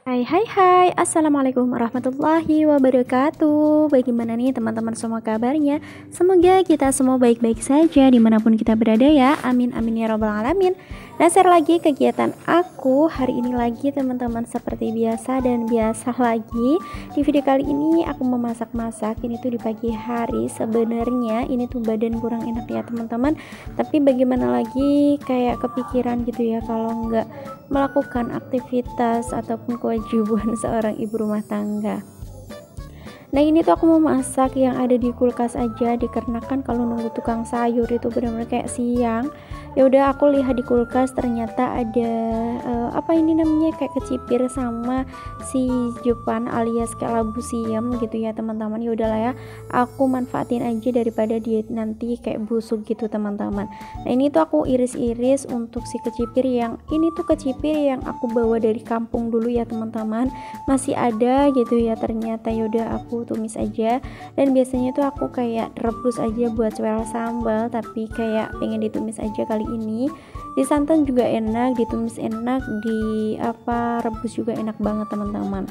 Hai, Assalamualaikum warahmatullahi wabarakatuh. Bagaimana nih teman-teman semua kabarnya? Semoga kita semua baik-baik saja dimanapun kita berada ya. Amin amin ya robbal alamin. Nah, share lagi kegiatan aku hari ini lagi teman-teman, seperti biasa dan biasa lagi. Di video kali ini aku memasak-masak. Ini tuh di pagi hari. Sebenarnya ini tuh badan kurang enak ya teman-teman, tapi bagaimana lagi, kayak kepikiran gitu ya kalau nggak melakukan aktivitas ataupun kewajiban seorang ibu rumah tangga. Nah, ini tuh aku mau masak yang ada di kulkas aja, dikarenakan kalau nunggu tukang sayur itu benar-benar kayak siang. Ya udah, aku lihat di kulkas ternyata ada apa ini namanya, kayak kecipir sama si Jepan alias kayak labu siam gitu ya teman-teman. Ya udahlah ya, aku manfaatin aja daripada dia nanti kayak busuk gitu teman-teman. Nah, ini tuh aku iris-iris untuk si kecipir yang ini tuh kecipir yang aku bawa dari kampung dulu ya teman-teman. Masih ada gitu ya ternyata. Ya udah, aku tumis aja. Dan biasanya tuh aku kayak rebus aja buat cuel sambal, tapi kayak pengen ditumis aja kali ini. Disantan juga enak, ditumis enak, di rebus juga enak banget teman-teman.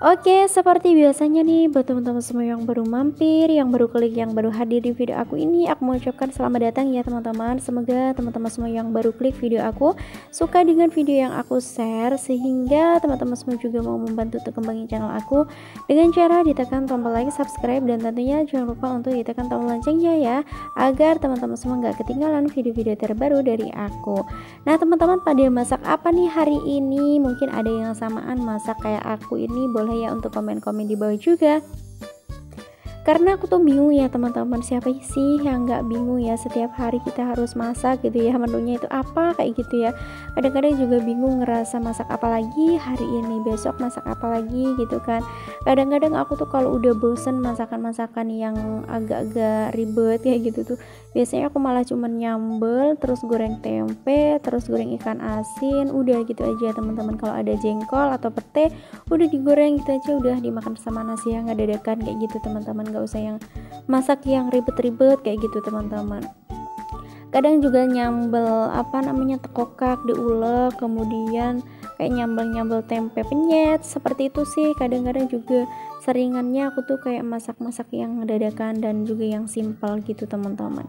Oke, seperti biasanya nih buat teman-teman semua yang baru mampir, yang baru klik, yang baru hadir di video aku ini, aku mau ucapkan selamat datang ya teman-teman. Semoga teman-teman semua yang baru klik video aku suka dengan video yang aku share, sehingga teman-teman semua juga mau membantu untuk kembangin channel aku dengan cara ditekan tombol like, subscribe, dan tentunya jangan lupa untuk ditekan tombol loncengnya ya, agar teman-teman semua nggak ketinggalan video-video terbaru dari aku. Nah teman-teman, pada masak apa nih hari ini? Mungkin ada yang samaan masak kayak aku ini, boleh ya untuk komen-komen di bawah juga, karena aku tuh bingung ya teman-teman, siapa sih yang nggak bingung ya setiap hari kita harus masak gitu ya, menunya itu apa kayak gitu ya. Kadang-kadang juga bingung, ngerasa masak apa lagi hari ini, besok masak apa lagi gitu kan. Kadang-kadang aku tuh kalau udah bosen masakan-masakan yang agak-agak ribet ya gitu tuh, biasanya aku malah cuman nyambel, terus goreng tempe, terus goreng ikan asin, udah gitu aja teman-teman. Kalau ada jengkol atau pete udah digoreng gitu aja, udah dimakan sama nasi yang nggak dadakan kayak gitu teman-teman. Gak usah yang masak yang ribet-ribet kayak gitu teman-teman. Kadang juga nyambel tekokak diulek, kemudian kayak nyambel tempe penyet, seperti itu sih. Kadang-kadang juga seringannya aku tuh kayak masak-masak yang dadakan dan juga yang simpel gitu teman-teman.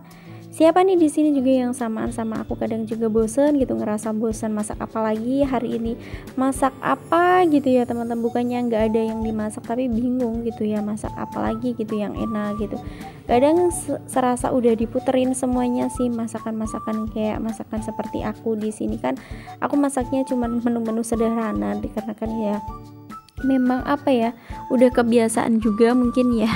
Siapa nih di sini juga yang samaan sama aku, kadang juga bosen gitu, ngerasa bosen masak apa lagi hari ini, masak apa gitu ya teman-teman. Bukannya nggak ada yang dimasak, tapi bingung gitu ya masak apa lagi gitu yang enak gitu. Kadang serasa udah diputerin semuanya sih masakan-masakan, kayak masakan seperti aku di sini kan, aku masaknya cuman menu-menu sederhana dikarenakan ya memang udah kebiasaan juga mungkin ya.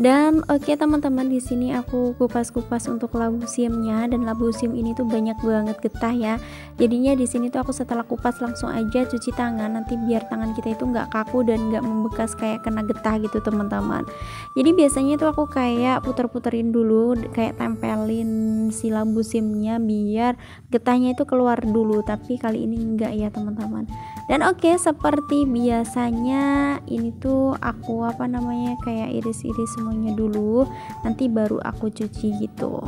Dan oke teman-teman, di sini aku kupas-kupas untuk labu siamnya, dan labu siam ini tuh banyak banget getah ya. Jadinya di sini tuh aku setelah kupas langsung aja cuci tangan, nanti biar tangan kita itu nggak kaku dan nggak membekas kayak kena getah gitu teman-teman. Jadi biasanya tuh aku kayak puter-puterin dulu, kayak tempelin si labu siamnya biar getahnya itu keluar dulu, tapi kali ini enggak ya teman-teman. Dan oke, seperti biasanya ini tuh aku kayak iris-iris semuanya dulu, nanti baru aku cuci gitu.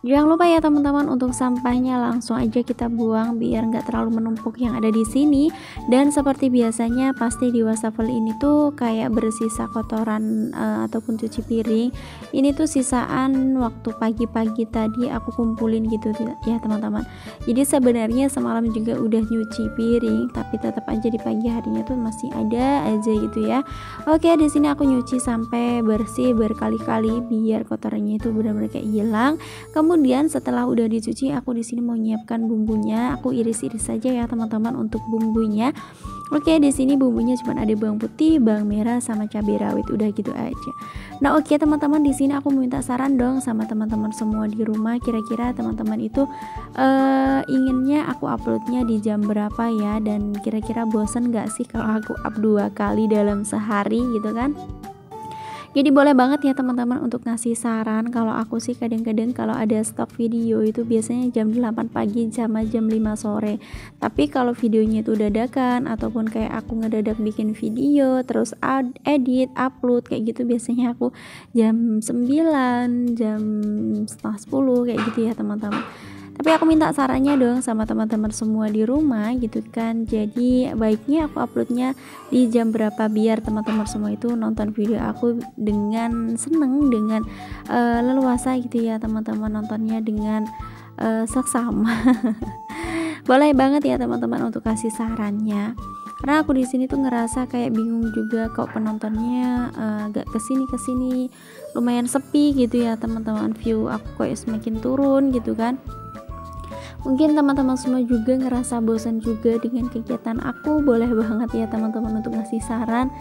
Jangan lupa ya teman-teman, untuk sampahnya langsung aja kita buang biar nggak terlalu menumpuk yang ada di sini. Dan seperti biasanya pasti di wastafel ini tuh kayak bersisa kotoran ataupun cuci piring. Ini tuh sisaan waktu pagi-pagi tadi aku kumpulin gitu ya teman-teman. Jadi sebenarnya semalam juga udah nyuci piring, tapi tetap aja di pagi harinya tuh masih ada aja gitu ya. Oke, di sini aku nyuci sampai bersih berkali-kali biar kotorannya itu benar-benar kayak hilang. Kemudian kemudian setelah udah dicuci, aku di sini mau nyiapkan bumbunya. Aku iris-iris saja ya teman-teman untuk bumbunya. Oke, di sini bumbunya cuma ada bawang putih, bawang merah, sama cabai rawit, udah gitu aja. Nah, oke teman-teman, di sini aku minta saran dong sama teman-teman semua di rumah. Kira-kira teman-teman itu inginnya aku uploadnya di jam berapa ya? Dan kira-kira bosen gak sih kalau aku up 2 kali dalam sehari gitu kan? Jadi boleh banget ya teman-teman untuk ngasih saran. Kalau aku sih kadang-kadang kalau ada stok video itu biasanya jam 8 pagi sama jam 5 sore. Tapi kalau videonya itu dadakan ataupun kayak aku ngedadak bikin video terus edit, upload kayak gitu, biasanya aku jam 9, jam setengah 10 kayak gitu ya teman-teman. Tapi aku minta sarannya dong sama teman-teman semua di rumah gitu kan. Jadi baiknya aku uploadnya di jam berapa biar teman-teman semua itu nonton video aku dengan seneng, dengan leluasa gitu ya teman-teman, nontonnya dengan seksama. Boleh banget ya teman-teman untuk kasih sarannya. Karena aku di sini tuh ngerasa kayak bingung juga kok penontonnya agak kesini lumayan sepi gitu ya teman-teman, view aku kayak semakin turun gitu kan. Mungkin teman-teman semua juga ngerasa bosan juga dengan kegiatan aku. Boleh banget ya teman-teman untuk ngasih saran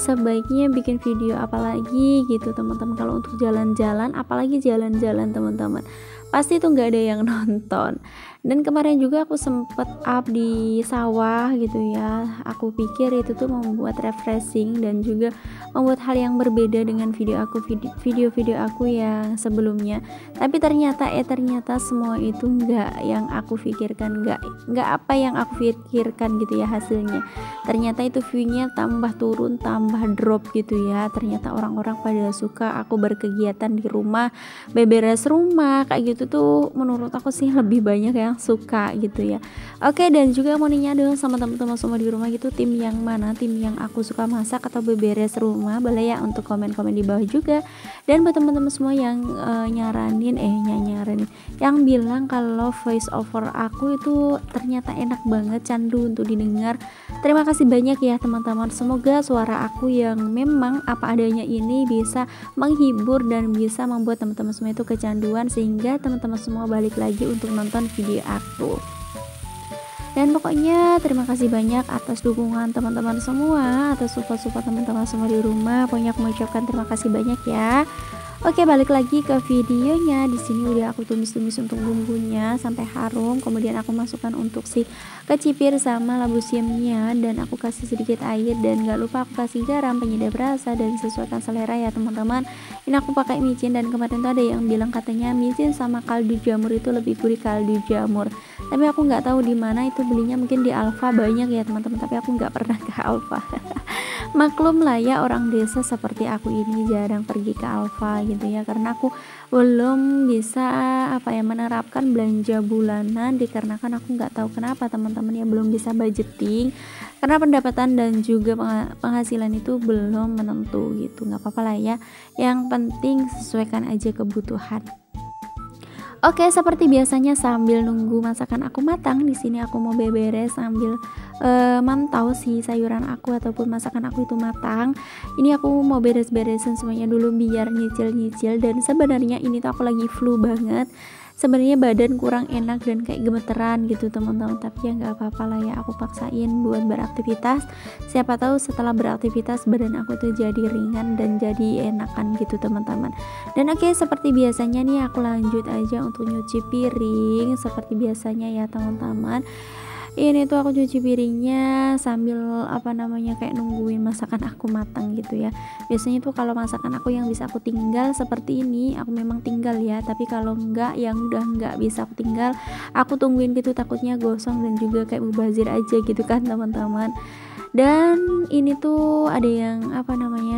sebaiknya bikin video apalagi gitu teman-teman. Kalau untuk jalan-jalan, apalagi jalan-jalan teman-teman, pasti tuh nggak ada yang nonton. Dan kemarin juga aku sempet up di sawah gitu ya. Aku pikir itu tuh membuat refreshing dan juga membuat hal yang berbeda dengan video-video aku yang sebelumnya. Tapi ternyata semua itu nggak yang aku pikirkan, nggak apa yang aku pikirkan gitu ya hasilnya. Ternyata itu view-nya tambah turun, tambah drop gitu ya. Ternyata orang-orang pada suka aku berkegiatan di rumah, beberes rumah kayak gitu tuh, menurut aku sih lebih banyak yang suka gitu ya. Oke, dan juga mau nanya dong sama teman-teman semua di rumah gitu, tim yang mana, tim yang aku suka masak atau beberes rumah? Boleh ya untuk komen-komen di bawah juga. Dan buat teman-teman semua yang nyaranin yang bilang kalau voice over aku itu ternyata enak banget, candu untuk didengar, terima kasih banyak ya teman-teman. Semoga suara aku yang memang apa adanya ini bisa menghibur dan bisa membuat teman-teman semua itu kecanduan, sehingga teman-teman semua balik lagi untuk nonton video aku. Dan pokoknya terima kasih banyak atas dukungan teman-teman semua, atas support teman-teman semua di rumah. Pokoknya aku mengucapkan terima kasih banyak ya. Oke, balik lagi ke videonya. Di sini udah aku tumis-tumis untuk bumbunya sampai harum. Kemudian aku masukkan untuk si kecipir sama labu siamnya, dan aku kasih sedikit air, dan gak lupa aku kasih garam, penyedap rasa, dan sesuaikan selera ya teman-teman. Ini aku pakai micin, dan kemarin tuh ada yang bilang katanya micin sama kaldu jamur itu lebih gurih kaldu jamur. Tapi aku nggak tahu di mana itu belinya, mungkin di Alfa banyak ya teman-teman. Tapi aku nggak pernah ke Alfa. Maklum lah ya, orang desa seperti aku ini jarang pergi ke Alfa gitu ya, karena aku belum bisa menerapkan belanja bulanan, dikarenakan aku nggak tahu kenapa teman-teman ya, belum bisa budgeting karena pendapatan dan juga penghasilan itu belum menentu gitu. Nggak apa-apa lah ya, yang penting sesuaikan aja kebutuhan. Oke, seperti biasanya sambil nunggu masakan aku matang, di sini aku mau beberes sambil mantau si sayuran aku ataupun masakan aku itu matang. Ini aku mau beres-beresin semuanya dulu biar nyicil-nyicil. Dan sebenarnya ini tuh aku lagi flu banget. Sebenarnya badan kurang enak dan kayak gemeteran gitu teman-teman, tapi ya nggak apa-apa lah ya, aku paksain buat beraktivitas. Siapa tahu setelah beraktivitas badan aku tuh jadi ringan dan jadi enakan gitu teman-teman. Dan oke, seperti biasanya nih aku lanjut aja untuk nyuci piring seperti biasanya ya teman-teman. Ini tuh aku cuci piringnya sambil kayak nungguin masakan aku matang gitu ya. Biasanya tuh kalau masakan aku yang bisa aku tinggal seperti ini, aku memang tinggal ya. Tapi kalau enggak, yang udah enggak bisa aku tinggal, aku tungguin gitu, takutnya gosong dan juga kayak mubazir aja gitu kan teman-teman. Dan ini tuh ada yang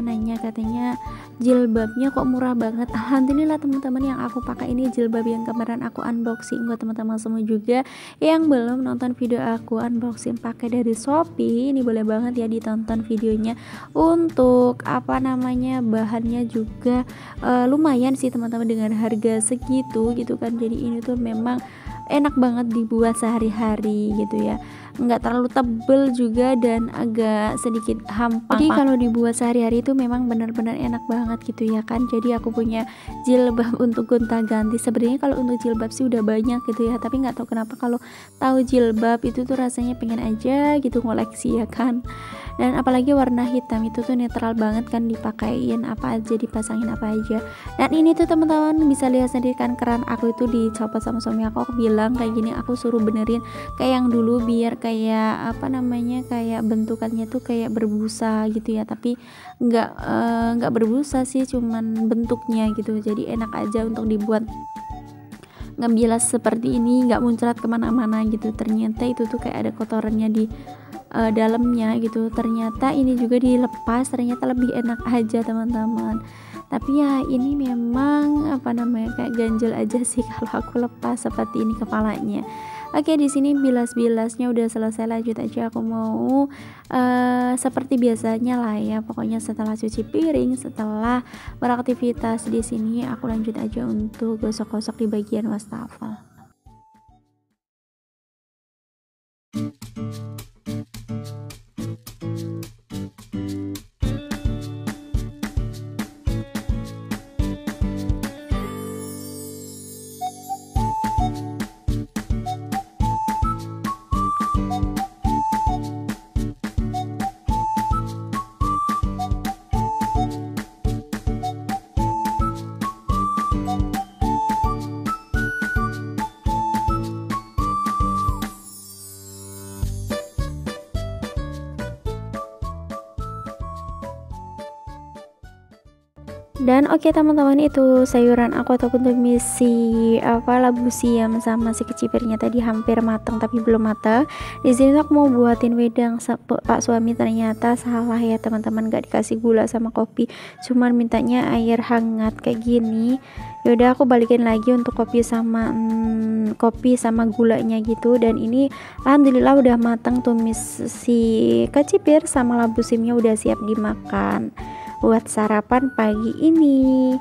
nanya katanya jilbabnya kok murah banget. Alhamdulillah teman-teman, yang aku pakai ini jilbab yang kemarin aku unboxing. Buat teman-teman semua juga yang belum nonton video aku unboxing pakai dari Shopee, ini boleh banget ya ditonton videonya. Untuk bahannya juga lumayan sih teman-teman, dengan harga segitu gitu kan. Jadi ini tuh memang enak banget dibuat sehari-hari gitu ya. nggak terlalu tebel juga dan agak sedikit hampa. Jadi kalau dibuat sehari-hari itu memang benar-benar enak banget gitu ya kan. Jadi aku punya jilbab untuk gonta-ganti. Sebenarnya kalau untuk jilbab sih udah banyak gitu ya, tapi nggak tahu kenapa kalau tahu jilbab itu tuh rasanya pengen aja gitu ngoleksi ya kan. Dan apalagi warna hitam itu tuh netral banget kan, dipakein apa aja, dipasangin apa aja. Dan ini tuh teman-teman bisa lihat sendiri kan, keran aku itu dicopot sama suami aku bilang kayak gini, aku suruh benerin kayak yang dulu biar kayak apa namanya, kayak bentukannya tuh kayak berbusa gitu ya, tapi nggak berbusa sih, cuman bentuknya gitu. Jadi enak aja untuk dibuat ngebilas seperti ini, nggak muncrat kemana-mana gitu. Ternyata itu tuh kayak ada kotorannya di dalamnya gitu. Ternyata ini juga dilepas, ternyata lebih enak aja teman-teman. Tapi ya ini memang apa namanya, kayak ganjel aja sih kalau aku lepas seperti ini kepalanya. Oke, di sini bilas-bilasnya udah selesai, lanjut aja aku mau seperti biasanya lah ya. Pokoknya setelah cuci piring, setelah beraktivitas di sini, aku lanjut aja untuk gosok-gosok di bagian wastafel. Dan oke teman-teman, itu sayuran aku ataupun tumis si labu siam sama si kecipirnya tadi hampir matang tapi belum matang. Di sini aku mau buatin wedang. Pak suami ternyata salah ya teman-teman, gak dikasih gula sama kopi, cuman mintanya air hangat kayak gini. Yaudah aku balikin lagi untuk kopi sama gulanya gitu. Dan ini alhamdulillah udah matang, tumis si kecipir sama labu simnya udah siap dimakan buat sarapan pagi ini.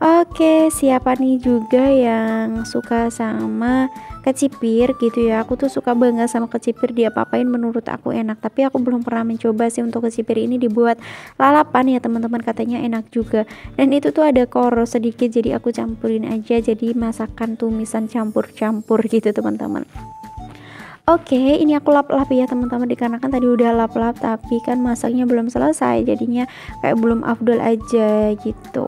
Oke, siapa nih juga yang suka sama kecipir gitu ya. Aku tuh suka banget sama kecipir, dia apain menurut aku enak, tapi aku belum pernah mencoba sih untuk kecipir ini dibuat lalapan ya teman-teman, katanya enak juga. Dan itu tuh ada koro sedikit, jadi aku campurin aja jadi masakan tumisan campur-campur gitu teman-teman. Oke, ini aku lap-lap ya teman-teman, dikarenakan tadi udah lap-lap tapi kan masaknya belum selesai, jadinya kayak belum afdol aja gitu.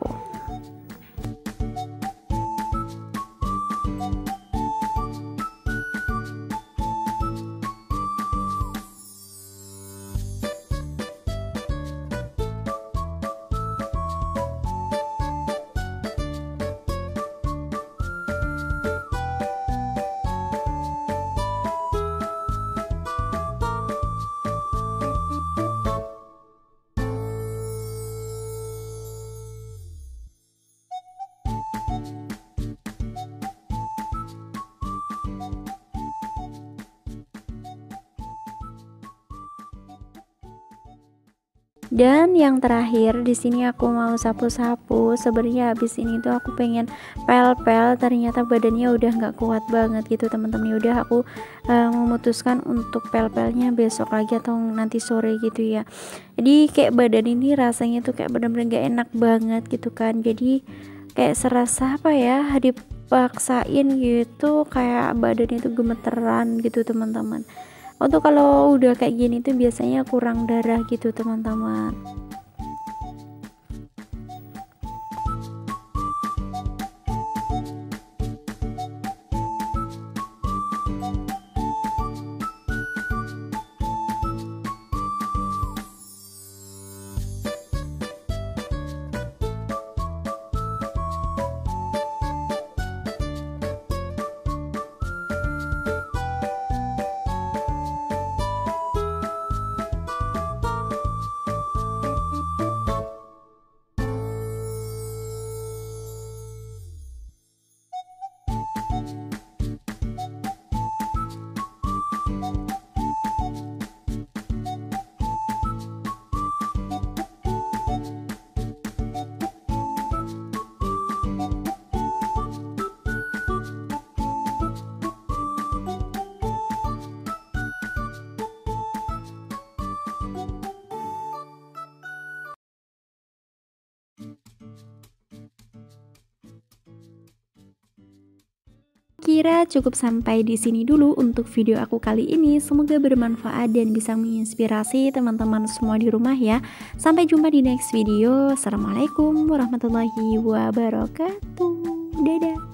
Dan yang terakhir di sini aku mau sapu-sapu. Sebenarnya habis ini tuh aku pengen pel-pel, ternyata badannya udah nggak kuat banget gitu teman-teman. Udah aku memutuskan untuk pel-pelnya besok lagi atau nanti sore gitu ya. Jadi kayak badan ini rasanya tuh kayak bener-bener gak enak banget gitu kan. Jadi kayak serasa apa ya, dipaksain gitu, kayak badan itu gemeteran gitu teman-teman. Untuk kalau udah kayak gini tuh biasanya kurang darah gitu teman-teman. kira cukup sampai di sini dulu untuk video aku kali ini. Semoga bermanfaat dan bisa menginspirasi teman-teman semua di rumah ya. Sampai jumpa di next video. Assalamualaikum warahmatullahi wabarakatuh. Dadah.